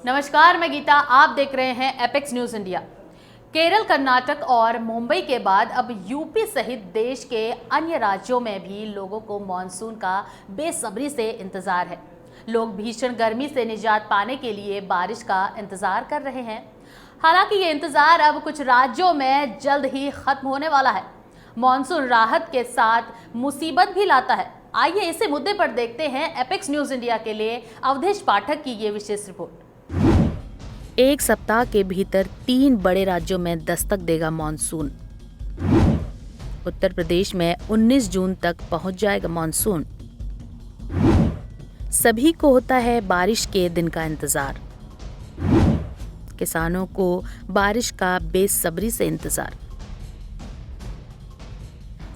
नमस्कार, मैं गीता। आप देख रहे हैं apex news India. Kerala, Karnataka और मुंबई के बाद अब यूपी सहित देश के अन्य राज्यों में भी लोगों को मानसून का बेसब्री से इंतजार है। लोग भीषण गर्मी से निजात पाने के लिए बारिश का इंतजार कर रहे हैं। हालांकि ये इंतजार अब कुछ राज्यों में जल्द ही खत्म होने वाला है। मानसून राहत के साथ मुसीबत भी लाता है। आइए इसी मुद्दे पर देखते हैं एपेक्स न्यूज इंडिया के लिए अवधेश पाठक की ये विशेष रिपोर्ट। एक सप्ताह के भीतर 3 बड़े राज्यों में दस्तक देगा मानसून। उत्तर प्रदेश में 19 जून तक पहुंच जाएगा मानसून। सभी को होता है बारिश के दिन का इंतजार। किसानों को बारिश का बेसब्री से इंतजार।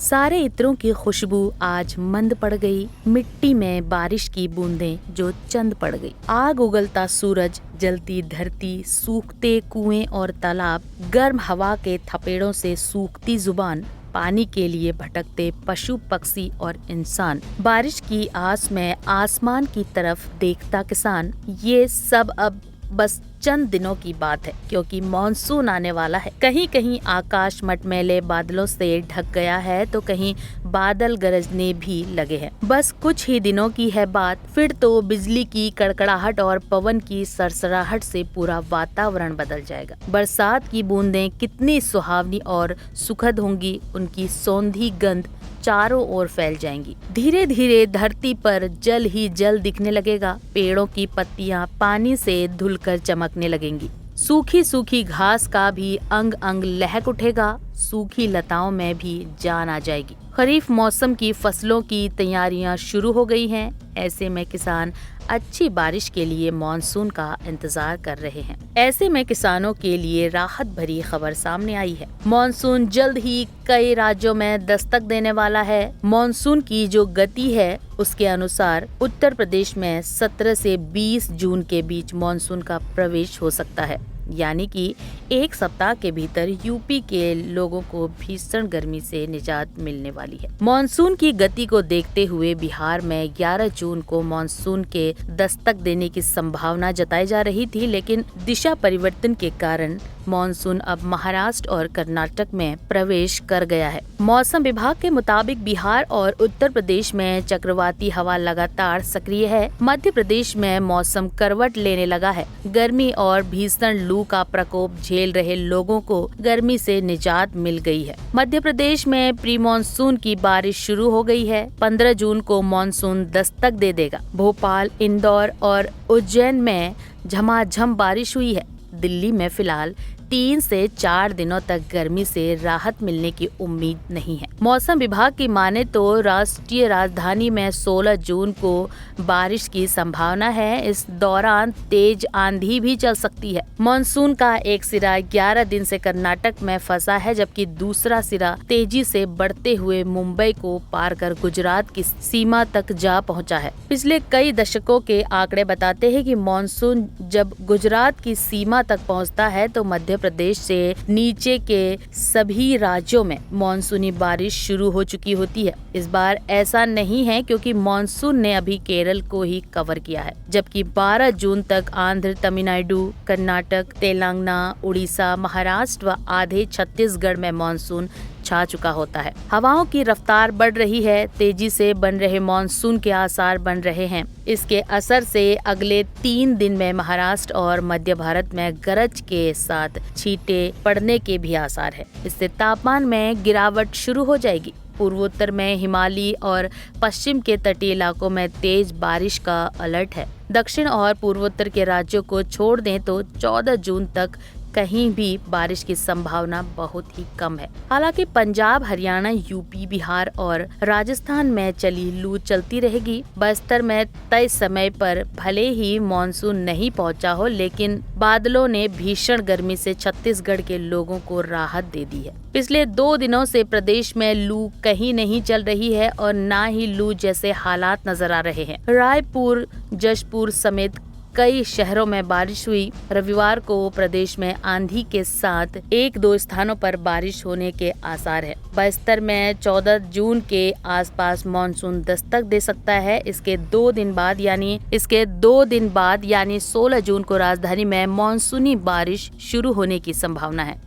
सारे इत्रों की खुशबू आज मंद पड़ गई। मिट्टी में बारिश की बूंदें जो चंद पड़ गई। आग उगलता सूरज, जलती धरती, सूखते कुएं और तालाब, गर्म हवा के थपेड़ों से सूखती जुबान, पानी के लिए भटकते पशु पक्षी और इंसान, बारिश की आस में आसमान की तरफ देखता किसान, ये सब अब बस चंद दिनों की बात है, क्योंकि मानसून आने वाला है। कहीं कहीं आकाश मटमैले बादलों से ढक गया है तो कहीं बादल गरजने भी लगे हैं। बस कुछ ही दिनों की है बात, फिर तो बिजली की कड़कड़ाहट और पवन की सरसराहट से पूरा वातावरण बदल जाएगा। बरसात की बूंदें कितनी सुहावनी और सुखद होंगी, उनकी सौंधी गंध चारों ओर फैल जाएंगी। धीरे धीरे धरती पर जल ही जल दिखने लगेगा। पेड़ों की पत्तियां पानी से धुलकर चमकने लगेंगी। सूखी सूखी घास का भी अंग अंग लहक उठेगा। सूखी लताओं में भी जान आ जाएगी। खरीफ मौसम की फसलों की तैयारियां शुरू हो गई हैं। ऐसे में किसान अच्छी बारिश के लिए मानसून का इंतजार कर रहे हैं। ऐसे में किसानों के लिए राहत भरी खबर सामने आई है। मानसून जल्द ही कई राज्यों में दस्तक देने वाला है। मानसून की जो गति है उसके अनुसार उत्तर प्रदेश में 17 से 20 जून के बीच मानसून का प्रवेश हो सकता है, यानी कि एक सप्ताह के भीतर यूपी के लोगों को भीषण गर्मी से निजात मिलने वाली है। मानसून की गति को देखते हुए बिहार में 11 जून को मानसून के दस्तक देने की संभावना जताई जा रही थी, लेकिन दिशा परिवर्तन के कारण मानसून अब महाराष्ट्र और कर्नाटक में प्रवेश कर गया है। मौसम विभाग के मुताबिक बिहार और उत्तर प्रदेश में चक्रवाती हवा लगातार सक्रिय है। मध्य प्रदेश में मौसम करवट लेने लगा है। गर्मी और भीषण लू का प्रकोप झेल रहे लोगों को गर्मी से निजात मिल गई है। मध्य प्रदेश में प्री मानसून की बारिश शुरू हो गई है। 15 जून को मानसून दस्तक दे देगा। भोपाल, इंदौर और उज्जैन में झमाझम बारिश हुई है। दिल्ली में फिलहाल 3 से 4 दिनों तक गर्मी से राहत मिलने की उम्मीद नहीं है। मौसम विभाग की माने तो राष्ट्रीय राजधानी में 16 जून को बारिश की संभावना है। इस दौरान तेज आंधी भी चल सकती है। मानसून का एक सिरा 11 दिन से कर्नाटक में फंसा है, जबकि दूसरा सिरा तेजी से बढ़ते हुए मुंबई को पार कर गुजरात की सीमा तक जा पहुंचा है। पिछले कई दशकों के आंकड़े बताते हैं कि मानसून जब गुजरात की सीमा तक पहुंचता है तो मध्य प्रदेश से नीचे के सभी राज्यों में मानसूनी बारिश शुरू हो चुकी होती है। इस बार ऐसा नहीं है, क्योंकि मानसून ने अभी केरल को ही कवर किया है, जबकि 12 जून तक आंध्र, तमिलनाडु, कर्नाटक, तेलंगाना, उड़ीसा, महाराष्ट्र व आधे छत्तीसगढ़ में मानसून छा चुका होता है। हवाओं की रफ्तार बढ़ रही है। तेजी से बन रहे मानसून के आसार बन रहे हैं। इसके असर से अगले 3 दिन में महाराष्ट्र और मध्य भारत में गरज के साथ छींटे पड़ने के भी आसार है। इससे तापमान में गिरावट शुरू हो जाएगी। पूर्वोत्तर में हिमालयी और पश्चिम के तटीय इलाकों में तेज बारिश का अलर्ट है। दक्षिण और पूर्वोत्तर के राज्यों को छोड़ दें तो 14 जून तक कहीं भी बारिश की संभावना बहुत ही कम है। हालांकि पंजाब, हरियाणा, यूपी, बिहार और राजस्थान में चली लू चलती रहेगी। बस्तर में तय समय पर भले ही मानसून नहीं पहुंचा हो, लेकिन बादलों ने भीषण गर्मी से छत्तीसगढ़ के लोगों को राहत दे दी है। पिछले 2 दिनों से प्रदेश में लू कहीं नहीं चल रही है और न ही लू जैसे हालात नजर आ रहे हैं। रायपुर, जशपुर समेत कई शहरों में बारिश हुई। रविवार को प्रदेश में आंधी के साथ 1-2 स्थानों पर बारिश होने के आसार है। बस्तर में 14 जून के आसपास मानसून दस्तक दे सकता है। इसके 2 दिन बाद यानी 16 जून को राजधानी में मानसूनी बारिश शुरू होने की संभावना है।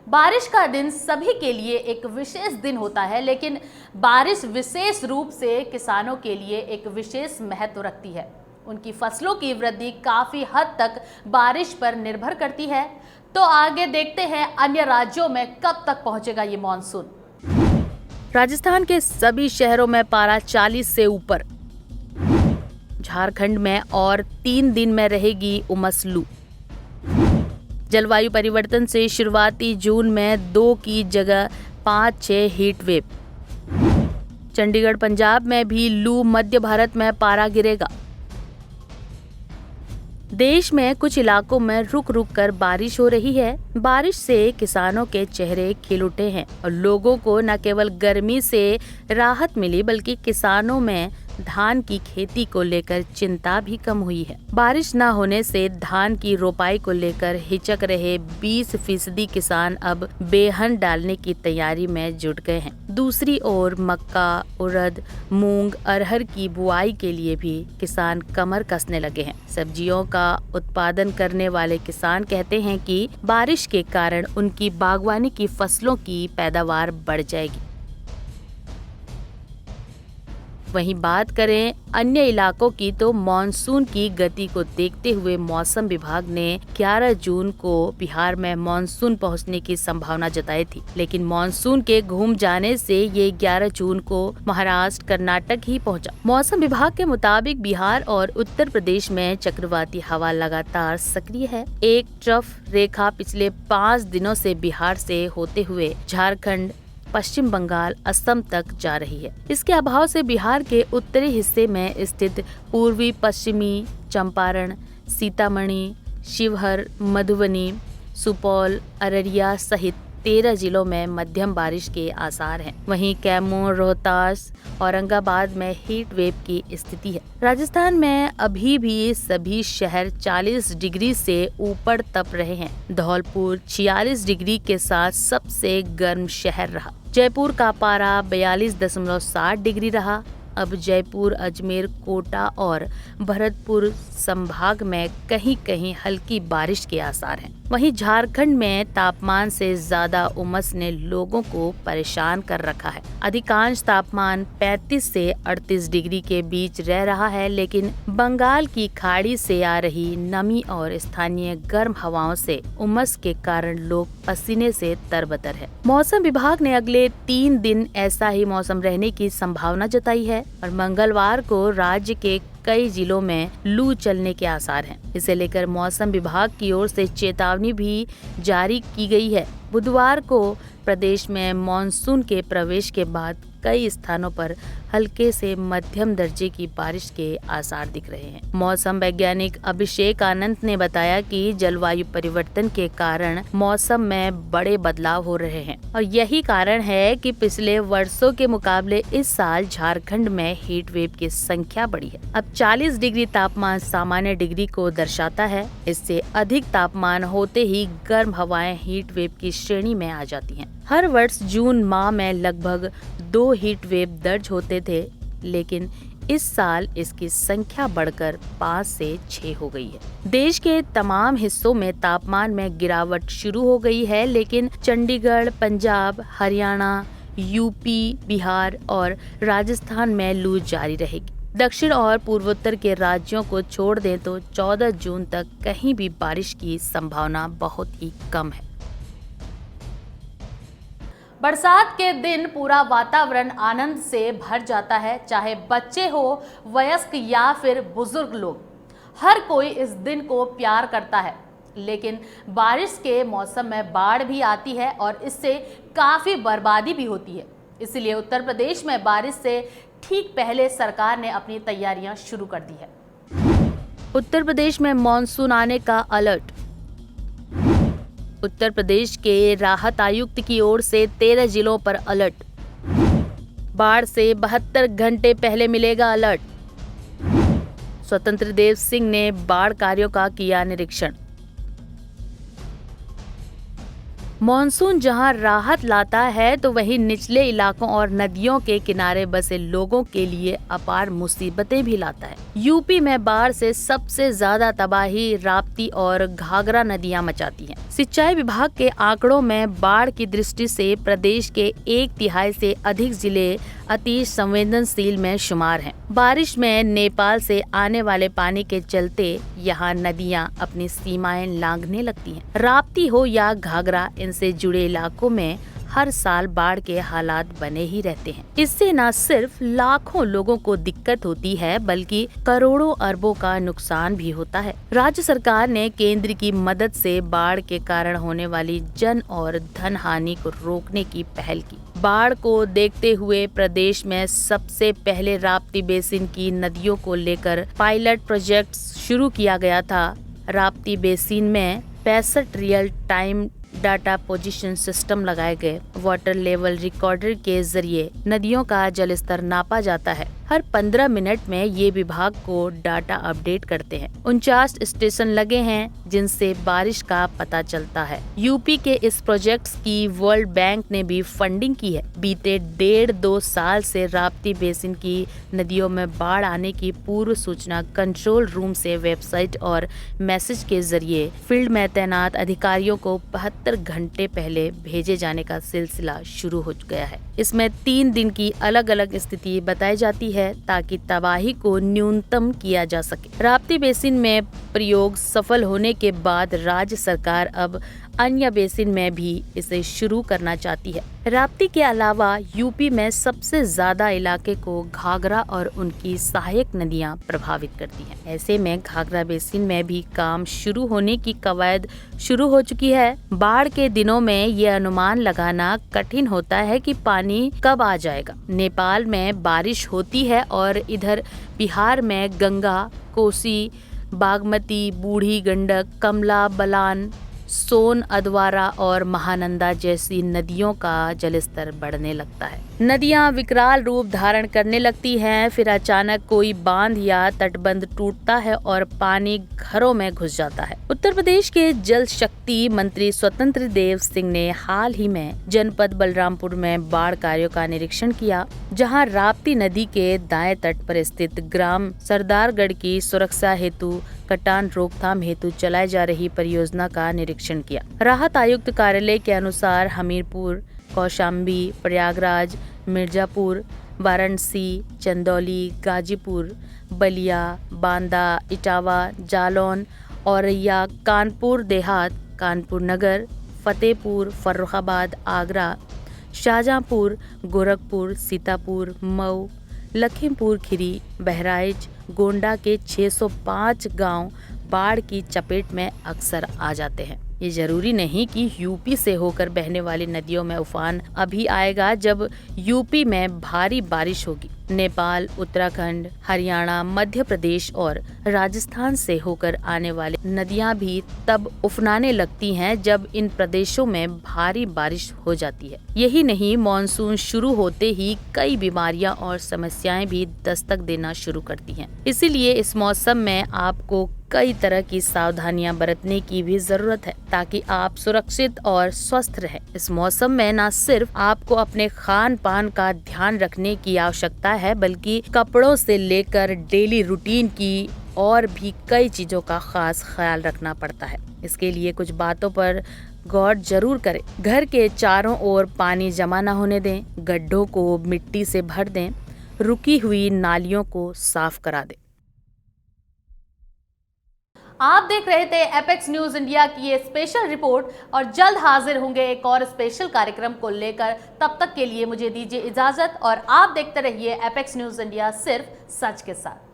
बारिश का दिन सभी के लिए एक विशेष दिन होता है, लेकिन बारिश विशेष रूप से किसानों के लिए एक विशेष महत्व रखती है। उनकी फसलों की वृद्धि काफी हद तक बारिश पर निर्भर करती है। तो आगे देखते हैं अन्य राज्यों में कब तक पहुंचेगा ये मानसून। राजस्थान के सभी शहरों में पारा 40 से ऊपर। झारखंड में और 3 दिन में रहेगी उमस लू। जलवायु परिवर्तन से शुरुआती जून में 2 की जगह 5-6 हीट वेव। चंडीगढ़ पंजाब में भी लू, मध्य भारत में पारा गिरेगा। देश में कुछ इलाकों में रुक रुक कर बारिश हो रही है। बारिश से किसानों के चेहरे खिल उठे हैं और लोगों को न केवल गर्मी से राहत मिली बल्कि किसानों में धान की खेती को लेकर चिंता भी कम हुई है। बारिश न होने से धान की रोपाई को लेकर हिचक रहे 20% किसान अब बेहन डालने की तैयारी में जुट गए हैं। दूसरी ओर मक्का, उड़द, मूंग, अरहर की बुआई के लिए भी किसान कमर कसने लगे हैं। सब्जियों का उत्पादन करने वाले किसान कहते हैं कि बारिश के कारण उनकी बागवानी की फसलों की पैदावार बढ़ जाएगी। वहीं बात करें अन्य इलाकों की तो मानसून की गति को देखते हुए मौसम विभाग ने 11 जून को बिहार में मानसून पहुंचने की संभावना जताई थी, लेकिन मानसून के घूम जाने से ये 11 जून को महाराष्ट्र, कर्नाटक ही पहुंचा। मौसम विभाग के मुताबिक बिहार और उत्तर प्रदेश में चक्रवाती हवा लगातार सक्रिय है। एक ट्रफ रेखा पिछले 5 दिनों से बिहार से होते हुए झारखंड, पश्चिम बंगाल, असम तक जा रही है। इसके अभाव से बिहार के उत्तरी हिस्से में स्थित पूर्वी पश्चिमी चंपारण, सीतामढ़ी, शिवहर, मधुबनी, सुपौल, अररिया सहित 13 जिलों में मध्यम बारिश के आसार हैं। वहीं कैमूर, रोहतास, औरंगाबाद में हीट वेव की स्थिति है। राजस्थान में अभी भी सभी शहर 40 डिग्री से ऊपर तप रहे हैं। धौलपुर 46 डिग्री के साथ सबसे गर्म शहर रहा। जयपुर का पारा 42.7 डिग्री रहा। अब जयपुर, अजमेर, कोटा और भरतपुर संभाग में कहीं कहीं हल्की बारिश के आसार हैं। वहीं झारखंड में तापमान से ज्यादा उमस ने लोगों को परेशान कर रखा है। अधिकांश तापमान 35 से 38 डिग्री के बीच रह रहा है, लेकिन बंगाल की खाड़ी से आ रही नमी और स्थानीय गर्म हवाओं से उमस के कारण लोग पसीने से तरबतर है। मौसम विभाग ने अगले 3 दिन ऐसा ही मौसम रहने की संभावना जताई है और मंगलवार को राज्य के कई जिलों में लू चलने के आसार हैं। इसे लेकर मौसम विभाग की ओर से चेतावनी भी जारी की गई है। बुधवार को प्रदेश में मानसून के प्रवेश के बाद कई स्थानों पर हल्के से मध्यम दर्जे की बारिश के आसार दिख रहे हैं। मौसम वैज्ञानिक अभिषेक आनंद ने बताया कि जलवायु परिवर्तन के कारण मौसम में बड़े बदलाव हो रहे हैं और यही कारण है कि पिछले वर्षों के मुकाबले इस साल झारखंड में हीट वेव की संख्या बढ़ी है। अब 40 डिग्री तापमान सामान्य डिग्री को दर्शाता है। इससे अधिक तापमान होते ही गर्म हवाएं हीट वेव की श्रेणी में आ जाती हैं। हर वर्ष जून माह में लगभग 2 हीट वेव दर्ज होते थे, लेकिन इस साल इसकी संख्या बढ़कर 5 से 6 हो गई है। देश के तमाम हिस्सों में तापमान में गिरावट शुरू हो गई है, लेकिन चंडीगढ़, पंजाब, हरियाणा, यूपी, बिहार और राजस्थान में लू जारी रहेगी। दक्षिण और पूर्वोत्तर के राज्यों को छोड़ दें तो 14 जून तक कहीं भी बारिश की संभावना बहुत ही कम है। बरसात के दिन पूरा वातावरण आनंद से भर जाता है, चाहे बच्चे हो, वयस्क या फिर बुजुर्ग लोग। हर कोई इस दिन को प्यार करता है, लेकिन बारिश के मौसम में बाढ़ भी आती है और इससे काफी बर्बादी भी होती है। इसलिए उत्तर प्रदेश में बारिश से ठीक पहले सरकार ने अपनी तैयारियां शुरू कर दी है। उत्तर प्रदेश में मानसून आने का अलर्ट। उत्तर प्रदेश के राहत आयुक्त की ओर से 13 जिलों पर अलर्ट। बाढ़ से 72 घंटे पहले मिलेगा अलर्ट। स्वतंत्र देव सिंह ने बाढ़ कार्यों का किया निरीक्षण। मॉनसून जहां राहत लाता है तो वहीं निचले इलाकों और नदियों के किनारे बसे लोगों के लिए अपार मुसीबतें भी लाता है। यूपी में बाढ़ से सबसे ज्यादा तबाही राप्ती और घाघरा नदियां मचाती हैं। सिंचाई विभाग के आंकड़ों में बाढ़ की दृष्टि से प्रदेश के 1/3 से अधिक जिले अति संवेदनशील में शुमार हैं। बारिश में नेपाल से आने वाले पानी के चलते यहाँ नदियाँ अपनी सीमाएं लांघने लगती हैं। राप्ती हो या घाघरा, इनसे जुड़े इलाकों में हर साल बाढ़ के हालात बने ही रहते हैं। इससे न सिर्फ लाखों लोगों को दिक्कत होती है बल्कि करोड़ों अरबों का नुकसान भी होता है। राज्य सरकार ने केंद्र की मदद से बाढ़ के कारण होने वाली जन और धन हानि को रोकने की पहल की। बाढ़ को देखते हुए प्रदेश में सबसे पहले राप्ती बेसिन की नदियों को लेकर पायलट प्रोजेक्ट शुरू किया गया था। राप्ती बेसिन में 65 real time data position system लगाए गए। वाटर लेवल रिकॉर्डर के जरिए नदियों का जलस्तर नापा जाता है। हर 15 मिनट में ये विभाग को डाटा अपडेट करते हैं। 49 स्टेशन लगे हैं जिनसे बारिश का पता चलता है। यूपी के इस प्रोजेक्ट की वर्ल्ड बैंक ने भी फंडिंग की है। बीते 1.5-2 साल से राप्ती बेसिन की नदियों में बाढ़ आने की पूर्व सूचना कंट्रोल रूम से वेबसाइट और मैसेज के जरिए फील्ड में तैनात अधिकारियों को 72 घंटे पहले भेजे जाने का सिलसिला शुरू हो गया है। इसमें 3 दिन की अलग अलग स्थिति बताई जाती है ताकि तबाही को न्यूनतम किया जा सके। राप्ती बेसिन में प्रयोग सफल होने के बाद राज्य सरकार अब अन्य बेसिन में भी इसे शुरू करना चाहती है। राप्ती के अलावा यूपी में सबसे ज्यादा इलाके को घाघरा और उनकी सहायक नदियां प्रभावित करती हैं। ऐसे में घाघरा बेसिन में भी काम शुरू होने की कवायद शुरू हो चुकी है। बाढ़ के दिनों में ये अनुमान लगाना कठिन होता है कि पानी कब आ जाएगा। नेपाल में बारिश होती है और इधर बिहार में गंगा, कोसी, बागमती, बूढ़ी गंडक, कमला बलान, सोन, अधवारा और महानंदा जैसी नदियों का जलस्तर बढ़ने लगता है। नदियां विकराल रूप धारण करने लगती हैं। फिर अचानक कोई बांध या तटबंध टूटता है और पानी घरों में घुस जाता है। उत्तर प्रदेश के जल शक्ति मंत्री स्वतंत्र देव सिंह ने हाल ही में जनपद बलरामपुर में बाढ़ कार्यों का निरीक्षण किया, जहां राप्ती नदी के दाएं तट पर स्थित ग्राम सरदारगढ़ की सुरक्षा हेतु कटान रोकथाम हेतु चलाई जा रही परियोजना का निरीक्षण किया। राहत आयुक्त कार्यालय के अनुसार हमीरपुर, कौशाम्बी, प्रयागराज, मिर्जापुर, वाराणसी, चंदौली, गाजीपुर, बलिया, बांदा, इटावा, जालौन, औरैया, कानपुर देहात, कानपुर नगर, फतेहपुर, फर्रुखाबाद, आगरा, शाहजहांपुर, गोरखपुर, सीतापुर, मऊ, लखीमपुर खीरी, बहराइच, गोंडा के 605 गांव बाढ़ की चपेट में अक्सर आ जाते हैं। ये जरूरी नहीं कि यूपी से होकर बहने वाली नदियों में उफान अभी आएगा जब यूपी में भारी बारिश होगी। नेपाल, उत्तराखंड, हरियाणा, मध्य प्रदेश और राजस्थान से होकर आने वाली नदियां भी तब उफनाने लगती हैं जब इन प्रदेशों में भारी बारिश हो जाती है। यही नहीं, मॉनसून शुरू होते ही कई बीमारियां और समस्याएं भी दस्तक देना शुरू करती हैं। इसीलिए इस मौसम में आपको कई तरह की सावधानियां बरतने की भी जरूरत है ताकि आप सुरक्षित और स्वस्थ रहें। इस मौसम में न सिर्फ आपको अपने खान पान का ध्यान रखने की आवश्यकता है बल्कि कपड़ों से लेकर डेली रूटीन की और भी कई चीजों का खास ख्याल रखना पड़ता है। इसके लिए कुछ बातों पर गौर जरूर करें। घर के चारों ओर पानी जमा न होने दें, गड्ढों को मिट्टी से भर दें, रुकी हुई नालियों को साफ करा दें। आप देख रहे थे एपेक्स न्यूज इंडिया की ये स्पेशल रिपोर्ट और जल्द हाजिर होंगे एक और स्पेशल कार्यक्रम को लेकर। तब तक के लिए मुझे दीजिए इजाजत और आप देखते रहिए एपेक्स न्यूज इंडिया, सिर्फ सच के साथ।